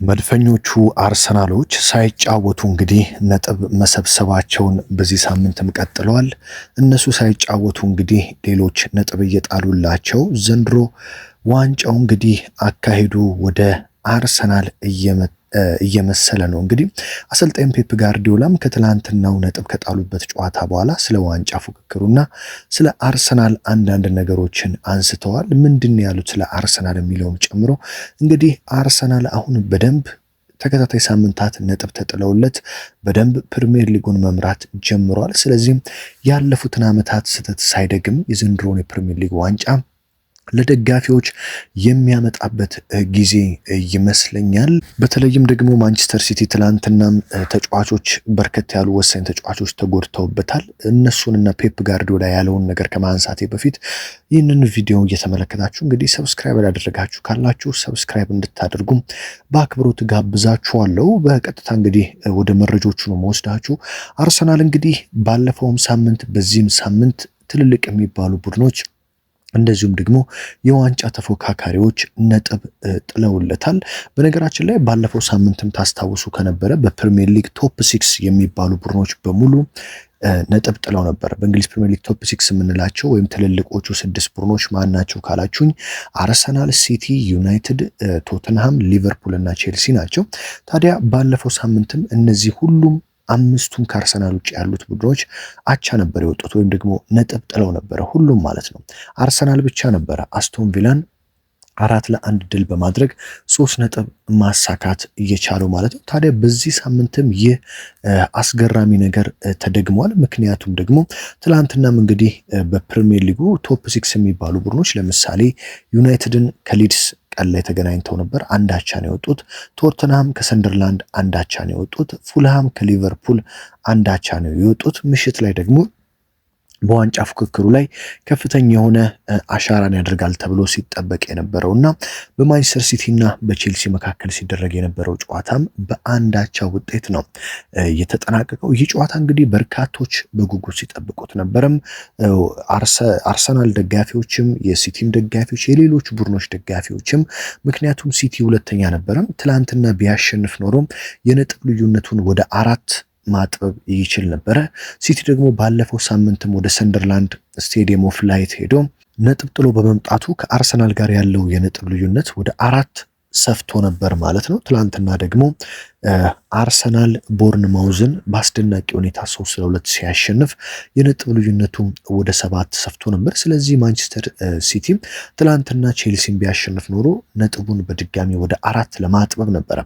መድፈኞቹ አርሰናሎች ሳይጫወቱ እንግዲህ ነጥብ መሰብሰባቸውን በዚህ ሳምንትም ቀጥለዋል። እነሱ ሳይጫወቱ እንግዲህ ሌሎች ነጥብ እየጣሉላቸው ዘንድሮ ዋንጫው እንግዲህ አካሄዱ ወደ አርሰናል እየመሰለ ነው። እንግዲህ አሰልጣኝ ፔፕ ጋርዲዮላም ከትላንትናው ነጥብ ከጣሉበት ጨዋታ በኋላ ስለ ዋንጫ ፉክክሩና ስለ አርሰናል አንዳንድ ነገሮችን አንስተዋል። ምንድን ያሉት ስለ አርሰናል የሚለውም ጨምሮ እንግዲህ አርሰናል አሁን በደንብ ተከታታይ ሳምንታት ነጥብ ተጥለውለት በደንብ ፕሪሚየር ሊጉን መምራት ጀምሯል። ስለዚህም ያለፉትን ዓመታት ስህተት ሳይደግም የዘንድሮውን የፕሪሚየር ሊግ ዋንጫ ለደጋፊዎች የሚያመጣበት ጊዜ ይመስለኛል። በተለይም ደግሞ ማንቸስተር ሲቲ ትላንትናም ተጫዋቾች በርከት ያሉ ወሳኝ ተጫዋቾች ተጎድተውበታል። እነሱንና ፔፕ ጋርዲዮላ ያለውን ነገር ከማንሳቴ በፊት ይህንን ቪዲዮ እየተመለከታችሁ እንግዲህ ሰብስክራይብ ያላደረጋችሁ ካላችሁ ሰብስክራይብ እንድታደርጉም በአክብሮት ጋብዛችኋለሁ። በቀጥታ እንግዲህ ወደ መረጃዎቹ ነው መወስዳችሁ። አርሰናል እንግዲህ ባለፈውም ሳምንት በዚህም ሳምንት ትልልቅ የሚባሉ ቡድኖች እንደዚሁም ደግሞ የዋንጫ ተፎካካሪዎች ነጥብ ጥለውለታል። በነገራችን ላይ ባለፈው ሳምንትም ታስታውሱ ከነበረ በፕሪሚየር ሊግ ቶፕ 6 የሚባሉ ቡድኖች በሙሉ ነጥብ ጥለው ነበር። በእንግሊዝ ፕሪሚየር ሊግ ቶፕ 6 የምንላቸው ወይም ትልልቆቹ 6 ቡድኖች ማን ናቸው ካላችሁኝ አርሰናል፣ ሲቲ፣ ዩናይትድ፣ ቶተንሃም፣ ሊቨርፑል እና ቼልሲ ናቸው። ታዲያ ባለፈው ሳምንትም እነዚህ ሁሉም አምስቱም ከአርሰናል ውጭ ያሉት ቡድኖች አቻ ነበር የወጡት ወይም ደግሞ ነጥብ ጥለው ነበረ ሁሉም ማለት ነው። አርሰናል ብቻ ነበረ አስቶን ቪላን 4-1 ድል በማድረግ 3 ነጥብ ማሳካት እየቻለው ማለት ነው። ታዲያ በዚህ ሳምንትም ይህ አስገራሚ ነገር ተደግሟል። ምክንያቱም ደግሞ ትላንትናም እንግዲህ በፕሪሚየር ሊጉ ቶፕ 6 የሚባሉ ቡድኖች ለምሳሌ ዩናይትድን ከሊድስ ቀን ላይ ተገናኝተው ነበር። አንዳቻ ነው የወጡት። ቶተንሃም ከሰንደርላንድ አንዳቻ ነው የወጡት። ፉልሃም ከሊቨርፑል አንዳቻ ነው የወጡት። ምሽት ላይ ደግሞ በዋንጫ ፉክክሩ ላይ ከፍተኛ የሆነ አሻራን ያደርጋል ተብሎ ሲጠበቅ የነበረውና በማንቸስተር ሲቲና በቼልሲ መካከል ሲደረግ የነበረው ጨዋታም በአንዳቻ ውጤት ነው የተጠናቀቀው። ይህ ጨዋታ እንግዲህ በርካቶች በጉጉት ሲጠብቁት ነበረም። አርሰናል ደጋፊዎችም፣ የሲቲም ደጋፊዎች፣ የሌሎች ቡድኖች ደጋፊዎችም ምክንያቱም ሲቲ ሁለተኛ ነበረም ትላንትና ቢያሸንፍ ኖሮ የነጥብ ልዩነቱን ወደ 4 ማጥበብ ይችል ነበረ። ሲቲ ደግሞ ባለፈው ሳምንትም ወደ ሰንደርላንድ ስቴዲየም ኦፍ ላይት ሄዶ ነጥብ ጥሎ በመምጣቱ ከአርሰናል ጋር ያለው የነጥብ ልዩነት ወደ 4 ሰፍቶ ነበር ማለት ነው። ትላንትና ደግሞ አርሰናል ቦርንማውዝን በአስደናቂ ሁኔታ 3-2 ሲያሸንፍ የነጥብ ልዩነቱ ወደ 7 ሰፍቶ ነበር። ስለዚህ ማንቸስተር ሲቲ ትላንትና ቼልሲን ቢያሸንፍ ኖሮ ነጥቡን በድጋሚ ወደ 4 ለማጥበብ ነበረ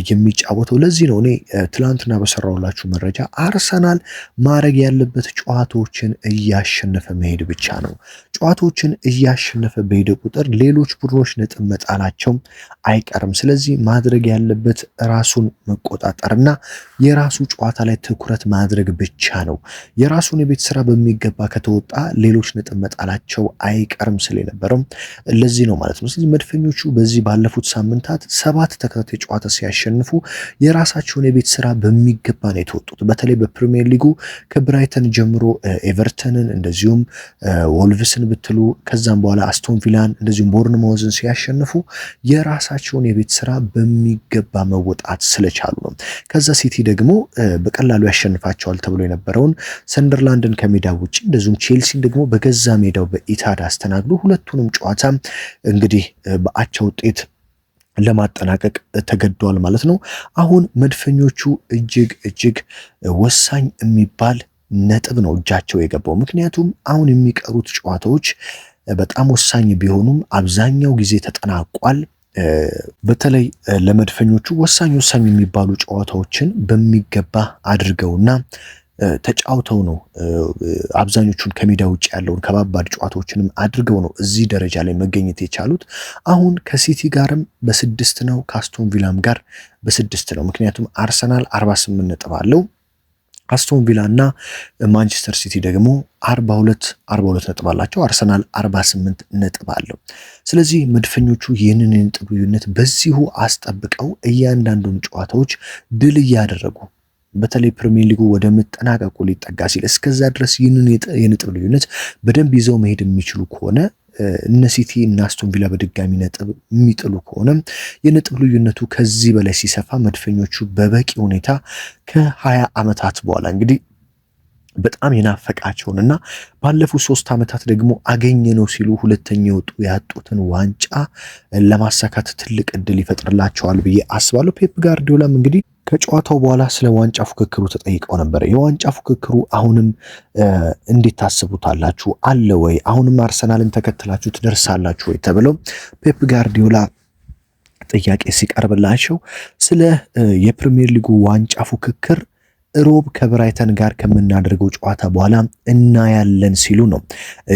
የሚጫወተው። ለዚህ ነው እኔ ትላንትና በሰራውላችሁ መረጃ አርሰናል ማድረግ ያለበት ጨዋታዎችን እያሸነፈ መሄድ ብቻ ነው። ጨዋታዎችን እያሸነፈ በሄደ ቁጥር ሌሎች ቡድኖች ነጥብ መጣላቸው አይቀርም። ስለዚህ ማድረግ ያለበት ራሱን መቆጣጠርና የራሱ ጨዋታ ላይ ትኩረት ማድረግ ብቻ ነው። የራሱን የቤት ስራ በሚገባ ከተወጣ ሌሎች ነጥብ መጣላቸው አይቀርም ስለነበረው ለዚህ ነው ማለት ነው። ስለዚህ መድፈኞቹ በዚህ ባለፉት ሳምንታት 7 ተከታታይ ጨዋታ ሲያሸንፉ የራሳቸውን የቤት ስራ በሚገባ ነው የተወጡት። በተለይ በፕሪሚየር ሊጉ ከብራይተን ጀምሮ ኤቨርተንን፣ እንደዚሁም ወልቭስን ብትሉ ከዛም በኋላ አስቶን ቪላን እንደዚሁም ቦርንማውዝን ሲያሸንፉ የራሳቸውን የቤት ስራ በሚገባ መወጣት ስለቻሉ ነው። ከዛ ሲቲ ደግሞ በቀላሉ ያሸንፋቸዋል ተብሎ የነበረውን ሰንደርላንድን ከሜዳ ውጪ እንደዚሁም ቼልሲን ደግሞ በገዛ ሜዳው በኢታድ አስተናግዶ ሁለቱንም ጨዋታ እንግዲህ በአቻ ውጤት ለማጠናቀቅ ተገዷል ማለት ነው። አሁን መድፈኞቹ እጅግ ወሳኝ የሚባል ነጥብ ነው እጃቸው የገባው። ምክንያቱም አሁን የሚቀሩት ጨዋታዎች በጣም ወሳኝ ቢሆኑም አብዛኛው ጊዜ ተጠናቋል። በተለይ ለመድፈኞቹ ወሳኝ የሚባሉ ጨዋታዎችን በሚገባ አድርገውና ተጫውተው ነው አብዛኞቹን ከሜዳ ውጭ ያለውን ከባባድ ጨዋታዎችንም አድርገው ነው እዚህ ደረጃ ላይ መገኘት የቻሉት። አሁን ከሲቲ ጋርም በ6 ነው፣ ከአስቶን ቪላም ጋር በ6 ነው። ምክንያቱም አርሰናል 48 ነጥብ አለው። አስቶን ቪላ እና ማንቸስተር ሲቲ ደግሞ 42 ነጥብ አላቸው። አርሰናል 48 ነጥብ አለው። ስለዚህ መድፈኞቹ ይህንን የነጥብ ልዩነት በዚሁ አስጠብቀው እያንዳንዱን ጨዋታዎች ድል እያደረጉ በተለይ ፕሪሚየር ሊጉ ወደ መጠናቀቁ ሊጠጋ ሲል እስከዛ ድረስ ይህንን የነጥብ ልዩነት በደንብ ይዘው መሄድ የሚችሉ ከሆነ እነ ሲቲ እና አስቶን ቪላ በድጋሚ ነጥብ የሚጥሉ ከሆነ የነጥብ ልዩነቱ ከዚህ በላይ ሲሰፋ መድፈኞቹ በበቂ ሁኔታ ከ20 ዓመታት በኋላ እንግዲህ በጣም የናፈቃቸውንና ባለፉት 3 ዓመታት ደግሞ አገኘነው ሲሉ ሁለተኛ ያጡትን ዋንጫ ለማሳካት ትልቅ እድል ይፈጥርላቸዋል ብዬ አስባለሁ። ፔፕ ጋርዲዮላም እንግዲህ ከጨዋታው በኋላ ስለ ዋንጫ ፉክክሩ ተጠይቀው ነበር። የዋንጫ ፉክክሩ አሁንም እንዴት ታስቡታላችሁ? አለ ወይ? አሁንም አርሰናልን ተከትላችሁ ትደርሳላችሁ ወይ ተብለው ፔፕ ጋርዲዮላ ጥያቄ ሲቀርብላቸው ስለ የፕሪሚየር ሊጉ ዋንጫ ፉክክር ሮብ ከብራይተን ጋር ከምናደርገው ጨዋታ በኋላ እናያለን ሲሉ ነው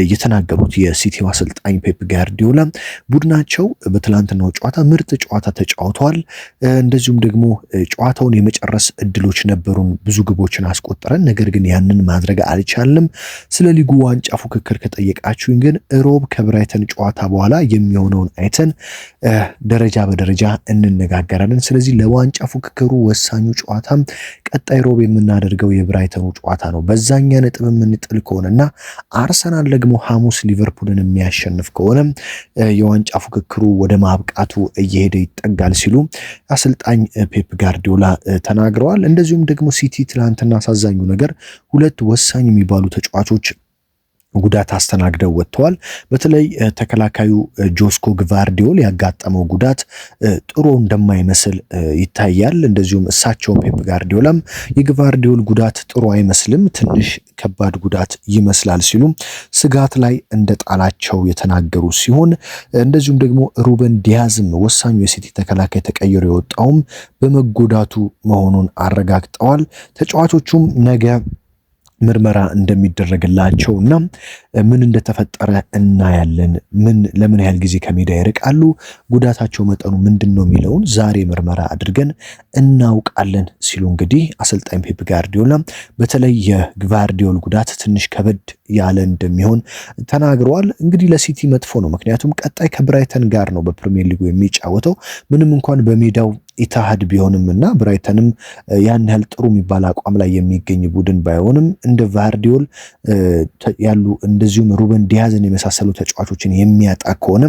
የተናገሩት። የሲቲው አሰልጣኝ ፔፕ ጋርዲዮላ ቡድናቸው በትላንትናው ጨዋታ ምርጥ ጨዋታ ተጫውተዋል። እንደዚሁም ደግሞ ጨዋታውን የመጨረስ እድሎች ነበሩን፣ ብዙ ግቦችን አስቆጠረን፣ ነገር ግን ያንን ማድረግ አልቻልንም። ስለ ሊጉ ዋንጫ ፉክክር ከጠየቃችሁኝ ግን ሮብ ከብራይተን ጨዋታ በኋላ የሚሆነውን አይተን ደረጃ በደረጃ እንነጋገራለን። ስለዚህ ለዋንጫ ፉክክሩ ወሳኙ ጨዋታ ቀጣይ ሮብ የምናደርገው የብራይተኑ ጨዋታ ነው። በዛኛ ነጥብ የምንጥል ከሆነና አርሰናል ደግሞ ሐሙስ ሊቨርፑልን የሚያሸንፍ ከሆነ የዋንጫ ፉክክሩ ወደ ማብቃቱ እየሄደ ይጠጋል ሲሉ አሰልጣኝ ፔፕ ጋርዲዮላ ተናግረዋል። እንደዚሁም ደግሞ ሲቲ ትላንትና አሳዛኙ ነገር ሁለት ወሳኝ የሚባሉ ተጫዋቾች ጉዳት አስተናግደው ወጥተዋል። በተለይ ተከላካዩ ጆስኮ ግቫርዲዮል ያጋጠመው ጉዳት ጥሩ እንደማይመስል ይታያል። እንደዚሁም እሳቸው ፔፕ ጋርዲዮላም የግቫርዲዮል ጉዳት ጥሩ አይመስልም፣ ትንሽ ከባድ ጉዳት ይመስላል ሲሉ ስጋት ላይ እንደጣላቸው የተናገሩ ሲሆን እንደዚሁም ደግሞ ሩበን ዲያዝም ወሳኙ የሲቲ ተከላካይ ተቀይሮ የወጣውም በመጎዳቱ መሆኑን አረጋግጠዋል። ተጫዋቾቹም ነገ ምርመራ እንደሚደረግላቸው እና ምን እንደተፈጠረ እናያለን። ለምን ያህል ጊዜ ከሜዳ ይርቃሉ፣ ጉዳታቸው መጠኑ ምንድነው የሚለውን ዛሬ ምርመራ አድርገን እናውቃለን ሲሉ እንግዲህ አሰልጣኝ ፔፕ ጋርዲዮላ በተለይ የግቫርዲዮል ጉዳት ትንሽ ከበድ ያለ እንደሚሆን ተናግረዋል። እንግዲህ ለሲቲ መጥፎ ነው፣ ምክንያቱም ቀጣይ ከብራይተን ጋር ነው በፕሪሚየር ሊጉ የሚጫወተው። ምንም እንኳን በሜዳው ኢታሃድ ቢሆንምና ብራይተንም ያን ያህል ጥሩ የሚባል አቋም ላይ የሚገኝ ቡድን ባይሆንም እንደ ቫርዲዮል ያሉ እንደዚሁም ሩበን ዲያዝን የመሳሰሉ ተጫዋቾችን የሚያጣ ከሆነ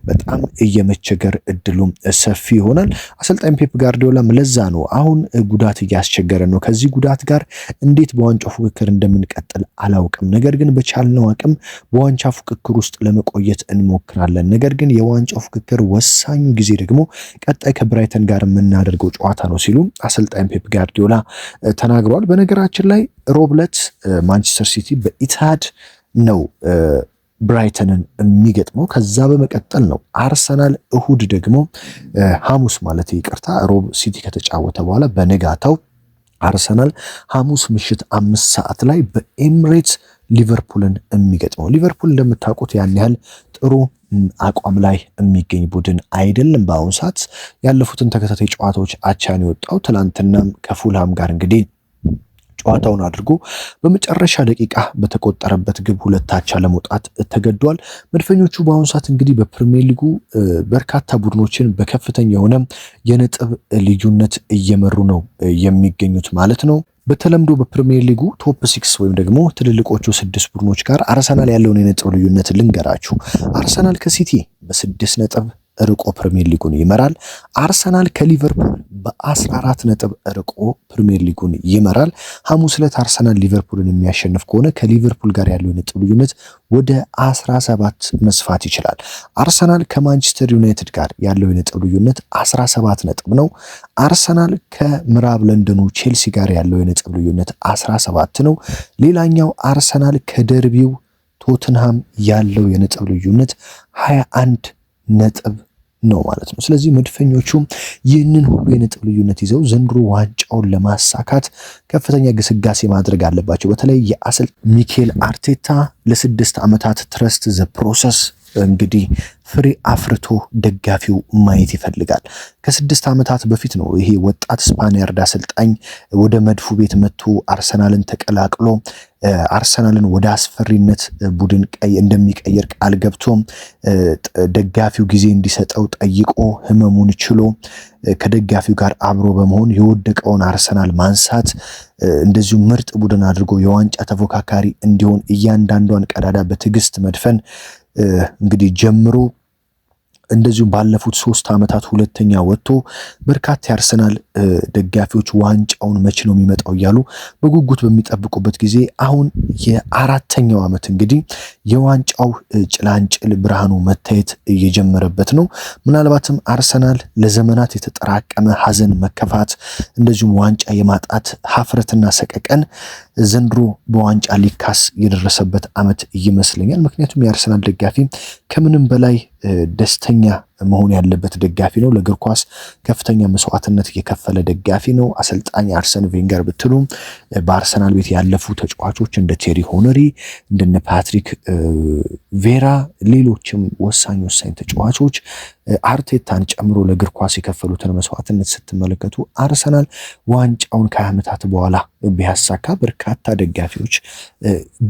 በጣም እየመቸገር እድሉም ሰፊ ይሆናል። አሰልጣኝ ፔፕ ጋርዲዮላም ለዛ ነው አሁን ጉዳት እያስቸገረ ነው፣ ከዚህ ጉዳት ጋር እንዴት በዋንጫው ፉክክር እንደምንቀጥል አላውቅም፣ ነገር ግን በቻልነው አቅም በዋንጫ ፉክክር ውስጥ ለመቆየት እንሞክራለን፣ ነገር ግን የዋንጫው ፉክክር ወሳኙ ጊዜ ደግሞ ቀጣይ ከብራይተን ጋር የምናደርገው ጨዋታ ነው ሲሉ አሰልጣኝ ፔፕ ጋርዲዮላ ተናግረዋል። በነገራችን ላይ ሮብለት ማንቸስተር ሲቲ በኢትሃድ ነው ብራይተንን የሚገጥመው። ከዛ በመቀጠል ነው አርሰናል እሁድ ደግሞ ሐሙስ ማለት ይቅርታ፣ ሮብ ሲቲ ከተጫወተ በኋላ በነጋታው አርሰናል ሐሙስ ምሽት 5 ሰዓት ላይ በኤምሬትስ ሊቨርፑልን የሚገጥመው። ሊቨርፑል እንደምታውቁት ያን ያህል ጥሩ አቋም ላይ የሚገኝ ቡድን አይደለም። በአሁኑ ሰዓት ያለፉትን ተከታታይ ጨዋታዎች አቻን የወጣው ትላንትናም ከፉልሃም ጋር እንግዲህ ጨዋታውን አድርጎ በመጨረሻ ደቂቃ በተቆጠረበት ግብ 2 አቻ ለመውጣት ተገዷል። መድፈኞቹ በአሁኑ ሰዓት እንግዲህ በፕሪሚየር ሊጉ በርካታ ቡድኖችን በከፍተኛ የሆነ የነጥብ ልዩነት እየመሩ ነው የሚገኙት ማለት ነው። በተለምዶ በፕሪሚየር ሊጉ ቶፕ 6 ወይም ደግሞ ትልልቆቹ 6 ቡድኖች ጋር አርሰናል ያለውን የነጥብ ልዩነት ልንገራችሁ። አርሰናል ከሲቲ በ6 ነጥብ ርቆ ፕሪሚየር ሊጉን ይመራል። አርሰናል ከሊቨርፑል በ14 ነጥብ ርቆ ፕሪሚየር ሊጉን ይመራል። ሐሙስ ዕለት አርሰናል ሊቨርፑልን የሚያሸንፍ ከሆነ ከሊቨርፑል ጋር ያለው የነጥብ ልዩነት ወደ 17 መስፋት ይችላል። አርሰናል ከማንቸስተር ዩናይትድ ጋር ያለው የነጥብ ልዩነት 17 ነጥብ ነው። አርሰናል ከምዕራብ ለንደኑ ቼልሲ ጋር ያለው የነጥብ ልዩነት 17 ነው። ሌላኛው አርሰናል ከደርቢው ቶትንሃም ያለው የነጥብ ልዩነት 21 ነጥብ ነው ማለት ነው። ስለዚህ መድፈኞቹ ይህንን ሁሉ የነጥብ ልዩነት ይዘው ዘንድሮ ዋንጫውን ለማሳካት ከፍተኛ ግስጋሴ ማድረግ አለባቸው። በተለይ የአሰልጣኝ ሚኬል አርቴታ ለ6 ዓመታት ትረስት ዘ ፕሮሰስ እንግዲህ ፍሬ አፍርቶ ደጋፊው ማየት ይፈልጋል። ከ6 ዓመታት በፊት ነው ይሄ ወጣት ስፓኒያርድ አሰልጣኝ ወደ መድፉ ቤት መጥቶ አርሰናልን ተቀላቅሎ አርሰናልን ወደ አስፈሪነት ቡድን እንደሚቀየር ቃል ገብቶ ደጋፊው ጊዜ እንዲሰጠው ጠይቆ ህመሙን ችሎ ከደጋፊው ጋር አብሮ በመሆን የወደቀውን አርሰናል ማንሳት እንደዚሁ ምርጥ ቡድን አድርጎ የዋንጫ ተፎካካሪ እንዲሆን እያንዳንዷን ቀዳዳ በትዕግስት መድፈን እንግዲህ ጀምሮ እንደዚሁም ባለፉት 3 ዓመታት ሁለተኛ ወጥቶ በርካታ የአርሰናል ደጋፊዎች ዋንጫውን መቼ ነው የሚመጣው እያሉ በጉጉት በሚጠብቁበት ጊዜ አሁን የአራተኛው ዓመት እንግዲህ የዋንጫው ጭላንጭል ብርሃኑ መታየት እየጀመረበት ነው። ምናልባትም አርሰናል ለዘመናት የተጠራቀመ ሐዘን፣ መከፋት እንደዚሁም ዋንጫ የማጣት ሀፍረትና ሰቀቀን ዘንድሮ በዋንጫ ሊካስ የደረሰበት ዓመት ይመስለኛል። ምክንያቱም የአርሰናል ደጋፊ ከምንም በላይ ደስተኛ መሆን ያለበት ደጋፊ ነው። ለእግር ኳስ ከፍተኛ መስዋዕትነት የከፈለ ደጋፊ ነው። አሰልጣኝ አርሰን ቬንገር ብትሉ በአርሰናል ቤት ያለፉ ተጫዋቾች እንደ ቴሪ ሆነሪ፣ እንደነ ፓትሪክ ቬራ፣ ሌሎችም ወሳኝ ተጫዋቾች አርቴታን ጨምሮ ለእግር ኳስ የከፈሉትን መስዋዕትነት ስትመለከቱ አርሰናል ዋንጫውን ከዓመታት በኋላ ቢያሳካ በርካታ ደጋፊዎች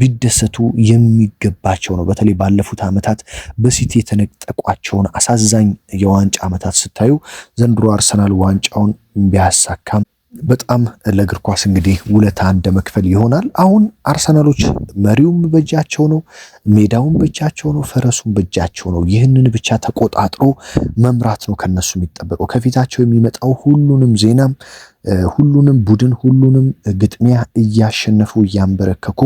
ቢደሰቱ የሚገባቸው ነው። በተለይ ባለፉት ዓመታት በሲቲ የተነጠቋቸውን አሳዛኝ የዋንጫ ዓመታት ስታዩ ዘንድሮ አርሰናል ዋንጫውን ቢያሳካም በጣም ለእግር ኳስ እንግዲህ ውለታ እንደመክፈል ይሆናል። አሁን አርሰናሎች መሪውም በእጃቸው ነው፣ ሜዳውም በእጃቸው ነው፣ ፈረሱም በእጃቸው ነው። ይህንን ብቻ ተቆጣጥሮ መምራት ነው ከነሱ የሚጠበቀው። ከፊታቸው የሚመጣው ሁሉንም ዜናም ሁሉንም ቡድን ሁሉንም ግጥሚያ እያሸነፉ እያንበረከኩ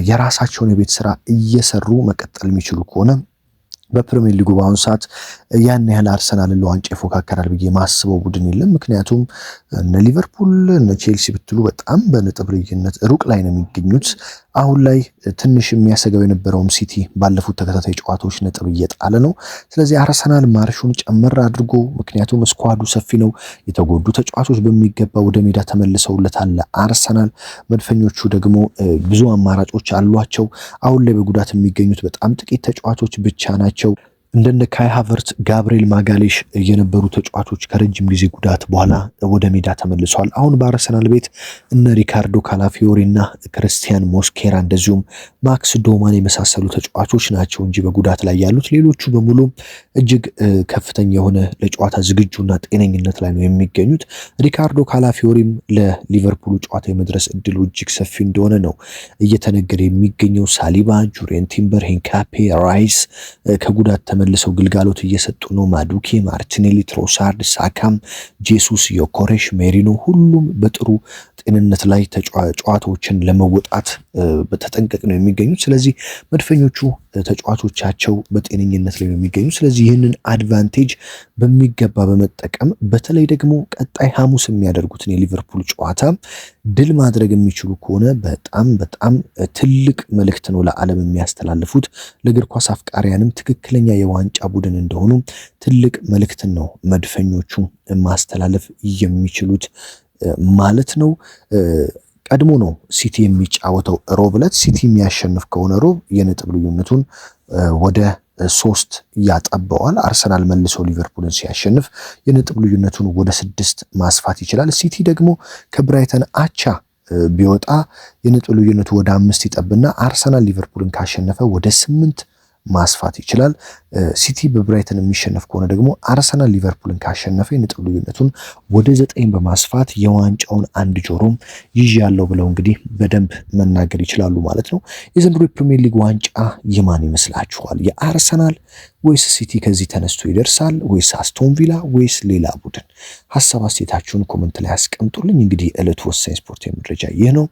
የራሳቸውን የቤት ስራ እየሰሩ መቀጠል የሚችሉ ከሆነ በፕሪሚየር ሊጉ በአሁኑ ሰዓት ያን ያህል አርሰናልን ለዋንጫ ይፎካከራል ብዬ ማስበው ቡድን የለም። ምክንያቱም እነ ሊቨርፑል እነ ቼልሲ ብትሉ በጣም በነጥብ ልዩነት ሩቅ ላይ ነው የሚገኙት። አሁን ላይ ትንሽ የሚያሰጋው የነበረውም ሲቲ ባለፉት ተከታታይ ጨዋታዎች ነጥብ እየጣለ ነው። ስለዚህ አርሰናል ማርሹን ጨመር አድርጎ፣ ምክንያቱም ስኳዱ ሰፊ ነው፣ የተጎዱ ተጫዋቾች በሚገባ ወደ ሜዳ ተመልሰውለታል አርሰናል። መድፈኞቹ ደግሞ ብዙ አማራጮች አሏቸው። አሁን ላይ በጉዳት የሚገኙት በጣም ጥቂት ተጫዋቾች ብቻ ናቸው። እንደነ ካይ ሃቨርት፣ ጋብሪኤል ማጋሌሽ የነበሩ ተጫዋቾች ከረጅም ጊዜ ጉዳት በኋላ ወደ ሜዳ ተመልሰዋል። አሁን በአርሰናል ቤት እነ ሪካርዶ ካላፊዮሪ እና ክርስቲያን ሞስኬራ እንደዚሁም ማክስ ዶማን የመሳሰሉ ተጫዋቾች ናቸው እንጂ በጉዳት ላይ ያሉት ሌሎቹ በሙሉ እጅግ ከፍተኛ የሆነ ለጨዋታ ዝግጁና ጤነኝነት ላይ ነው የሚገኙት። ሪካርዶ ካላፊዮሪም ለሊቨርፑል ጨዋታ የመድረስ እድሉ እጅግ ሰፊ እንደሆነ ነው እየተነገረ የሚገኘው። ሳሊባ፣ ጁሪየን ቲምበር፣ ሄንካፔ፣ ራይስ ከጉዳት መልሰው ግልጋሎት እየሰጡ ነው። ማዱኬ፣ ማርቲኔሊ፣ ትሮሳርድ፣ ሳካም፣ ጄሱስ፣ ዮኮሬሽ፣ ሜሪኖ ሁሉም በጥሩ ጤንነት ላይ ጨዋታዎችን ለመወጣት በተጠንቀቅ ነው የሚገኙት። ስለዚህ መድፈኞቹ ተጫዋቾቻቸው በጤነኝነት ላይ ነው የሚገኙት። ስለዚህ ይህንን አድቫንቴጅ በሚገባ በመጠቀም በተለይ ደግሞ ቀጣይ ሐሙስ የሚያደርጉትን የሊቨርፑል ጨዋታ ድል ማድረግ የሚችሉ ከሆነ በጣም ትልቅ መልእክት ነው ለዓለም የሚያስተላልፉት። ለእግር ኳስ አፍቃሪያንም ትክክለኛ የዋንጫ ቡድን እንደሆኑ ትልቅ መልእክትን ነው መድፈኞቹ ማስተላለፍ የሚችሉት ማለት ነው። ቀድሞ ነው ሲቲ የሚጫወተው ሮብ ዕለት። ሲቲ የሚያሸንፍ ከሆነ ሮብ የነጥብ ልዩነቱን ወደ 3 ያጠበዋል። አርሰናል መልሶ ሊቨርፑልን ሲያሸንፍ የነጥብ ልዩነቱን ወደ 6 ማስፋት ይችላል። ሲቲ ደግሞ ከብራይተን አቻ ቢወጣ የነጥብ ልዩነቱ ወደ 5 ይጠብና አርሰናል ሊቨርፑልን ካሸነፈ ወደ 8 ማስፋት ይችላል። ሲቲ በብራይተን የሚሸነፍ ከሆነ ደግሞ አርሰናል ሊቨርፑልን ካሸነፈ የነጥብ ልዩነቱን ወደ 9 በማስፋት የዋንጫውን አንድ ጆሮም ይዣለው ብለው እንግዲህ በደንብ መናገር ይችላሉ ማለት ነው። የዘንድሮ የፕሪሚየር ሊግ ዋንጫ የማን ይመስላችኋል? የአርሰናል ወይስ ሲቲ ከዚህ ተነስቶ ይደርሳል? ወይስ አስቶን ቪላ ወይስ ሌላ ቡድን? ሀሳብ አስተያየታችሁን ኮመንት ላይ አስቀምጡልኝ። እንግዲህ ዕለቱ ወሳኝ ስፖርታዊ መረጃ ይህ ነው።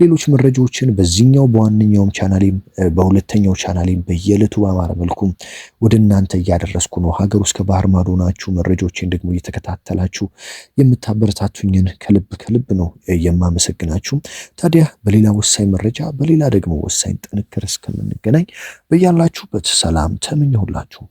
ሌሎች መረጃዎችን በዚህኛው በዋነኛውም ቻናሌም በሁለተኛው ቻናሌም በየዕለቱ በአማረ መልኩ ወደ እናንተ እያደረስኩ ነው። ሀገር ውስጥ ከባህር ማዶ ናችሁ መረጃዎችን ደግሞ እየተከታተላችሁ የምታበረታቱኝን ከልብ ነው የማመሰግናችሁ። ታዲያ በሌላ ወሳኝ መረጃ በሌላ ደግሞ ወሳኝ ጥንክር እስከምንገናኝ በያላችሁበት ሰላም ተመኘሁላችሁ።